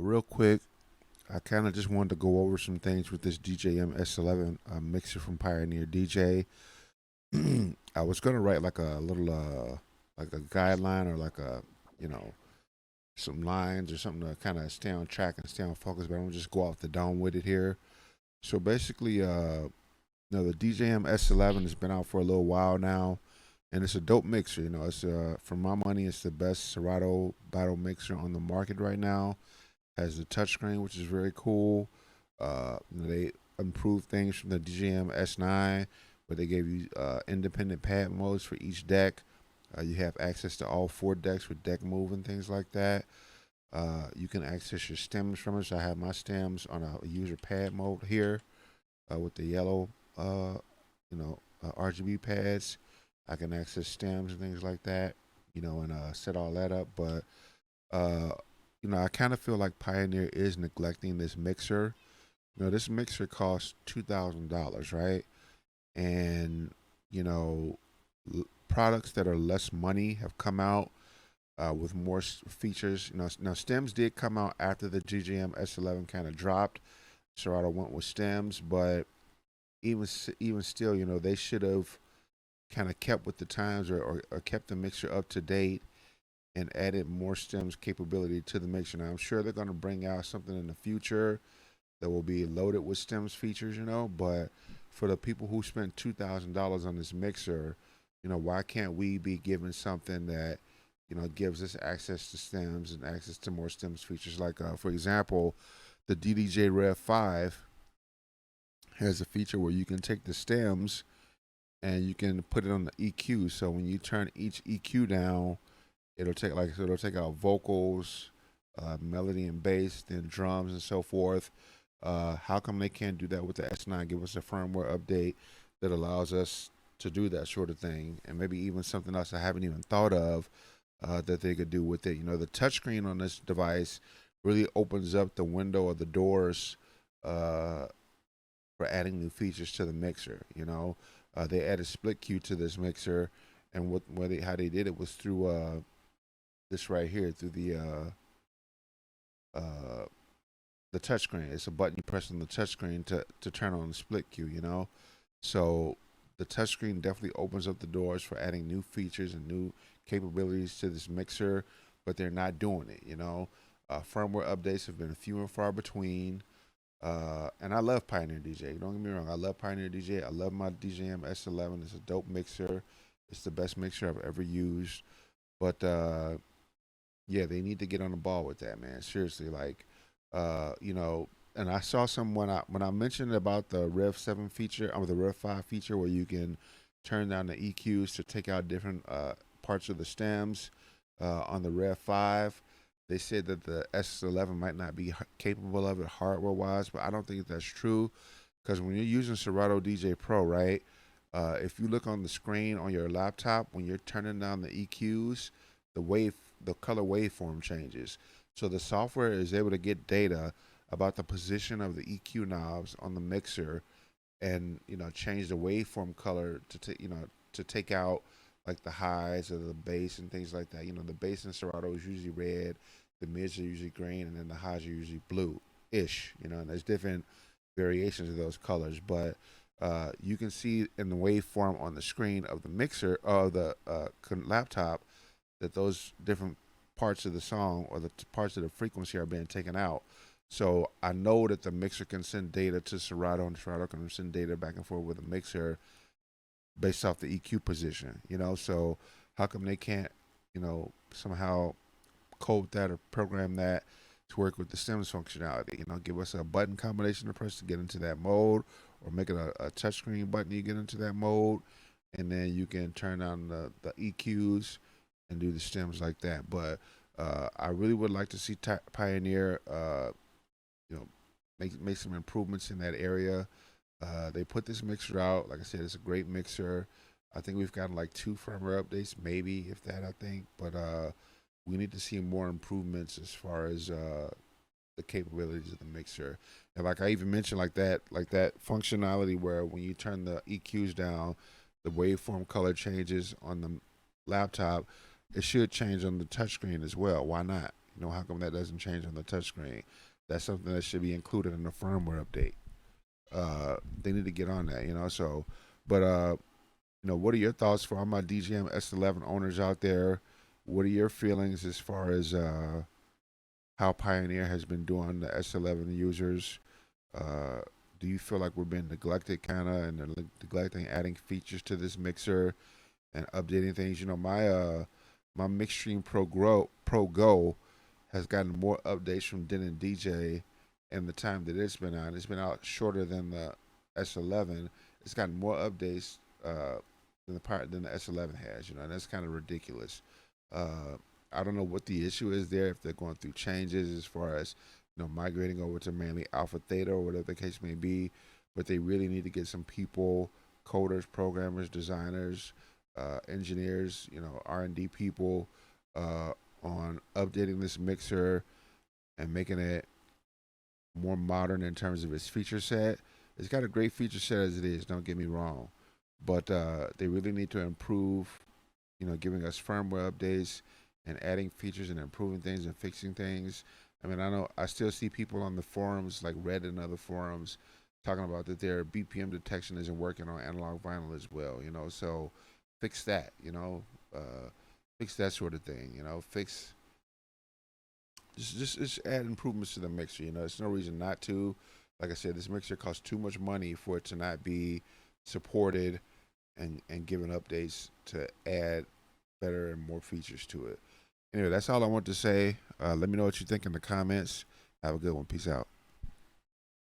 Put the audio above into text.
Real quick, I kind of just wanted to go over some things with this DJM-S11 mixer from Pioneer DJ. I was gonna write like a little, like a guideline or like a, you know, some lines or something to kind of stay on track and stay on focus, but I'm gonna just go off the dome with it here. So basically, the DJM-S11 has been out for a little while now, and it's a dope mixer. It's for my money, it's the best Serato battle mixer on the market right now. Has the touchscreen, which is very cool. They improved things from the DJM S9, where they gave you independent pad modes for each deck. You have access to all four decks with deck move and things like that. You can access your stems from it. So I have my stems on a user pad mode here with the yellow, RGB pads. I can access stems and things like that, and set all that up. But uh, I kind of feel like Pioneer is neglecting this mixer. This mixer costs $2,000, right? And products that are less money have come out with more features. Now stems did come out after the GGM S11 kind of dropped. Serato went with stems, but even still, they should have kind of kept with the times or kept the mixer up to date and added more stems capability to the mixer. Now I'm sure they're going to bring out something in the future that will be loaded with stems features, but for the people who spent $2,000 on this mixer, why can't we be given something that gives us access to stems and access to more stems features? Like, for example, the DDJ Rev 5 has a feature where you can take the stems and you can put it on the EQ. So when you turn each EQ down, it'll take out vocals, melody and bass, then drums and so forth. How come they can't do that with the S9? Give us a firmware update that allows us to do that sort of thing, and maybe even something else I haven't even thought of that they could do with it. The touchscreen on this device really opens up the window or the doors for adding new features to the mixer. They added split Q to this mixer, and how they did it was through this right here, through the touchscreen. It's a button you press on the touchscreen to turn on the split Q. So the touchscreen definitely opens up the doors for adding new features and new capabilities to this mixer, but they're not doing it. Firmware updates have been few and far between. And I love Pioneer DJ. Don't get me wrong. I love Pioneer DJ. I love my DJM S11. It's a dope mixer. It's the best mixer I've ever used. But yeah, they need to get on the ball with that, man. Seriously, like, and I saw some when I mentioned about the Rev 7 feature, or the Rev 5 feature, where you can turn down the EQs to take out different parts of the stems on the Rev 5. They said that the S11 might not be capable of it hardware-wise, but I don't think that's true, because when you're using Serato DJ Pro, right, if you look on the screen on your laptop, when you're turning down the EQs, the color waveform changes. So the software is able to get data about the position of the EQ knobs on the mixer, and change the waveform color to take out like the highs or the bass and things like that. The bass in Serato is usually red, the mids are usually green, and then the highs are usually blue-ish. And there's different variations of those colors, but you can see in the waveform on the screen of the mixer of the laptop that those different parts of the song or the parts of the frequency are being taken out. So I know that the mixer can send data to Serato, and Serato can send data back and forth with the mixer based off the EQ position. So how come they can't, somehow code that or program that to work with the stems functionality? Give us a button combination to press to get into that mode, or make it a touchscreen button you get into that mode, and then you can turn on the EQs and do the stems like that. But I really would like to see Pioneer, make some improvements in that area. They put this mixer out. Like I said, it's a great mixer. I think we've gotten like 2 firmware updates, maybe, if that, I think. But we need to see more improvements as far as the capabilities of the mixer. And like I even mentioned, like that functionality where when you turn the EQs down, the waveform color changes on the laptop. It should change on the touchscreen as well. Why not? You know, how come that doesn't change on the touchscreen? That's something that should be included in the firmware update. They need to get on that, you know. So, but you know, what are your thoughts for all my DJM-S11 owners out there? What are your feelings as far as how Pioneer has been doing the S11 users? Uh, do you feel like we're being neglected, kind of, and neglecting adding features to this mixer and updating things? You know, my Mixstream Pro Go has gotten more updates from Den and DJ in the time that it's been out. It's been out shorter than the S11. It's gotten more updates than the S11 has. You know, and that's kind of ridiculous. I don't know what the issue is there, if they're going through changes as far as, you know, migrating over to mainly Alpha Theta or whatever the case may be. But they really need to get some people, coders, programmers, designers, engineers, you know, R&D people on updating this mixer and making it more modern in terms of its feature set. It's got a great feature set as it is, don't get me wrong, but they really need to improve, you know, giving us firmware updates and adding features and improving things and fixing things. I mean, I know I still see people on the forums, like Reddit and other forums, talking about that their BPM detection isn't working on analog vinyl as well, you know. So fix that, you know, fix that sort of thing, you know, fix just add improvements to the mixer. You know, there's no reason not to. Like I said, this mixer costs too much money for it to not be supported and given updates to add better and more features to it. Anyway, that's all I want to say. Let me know what you think in the comments. Have a good one. Peace out.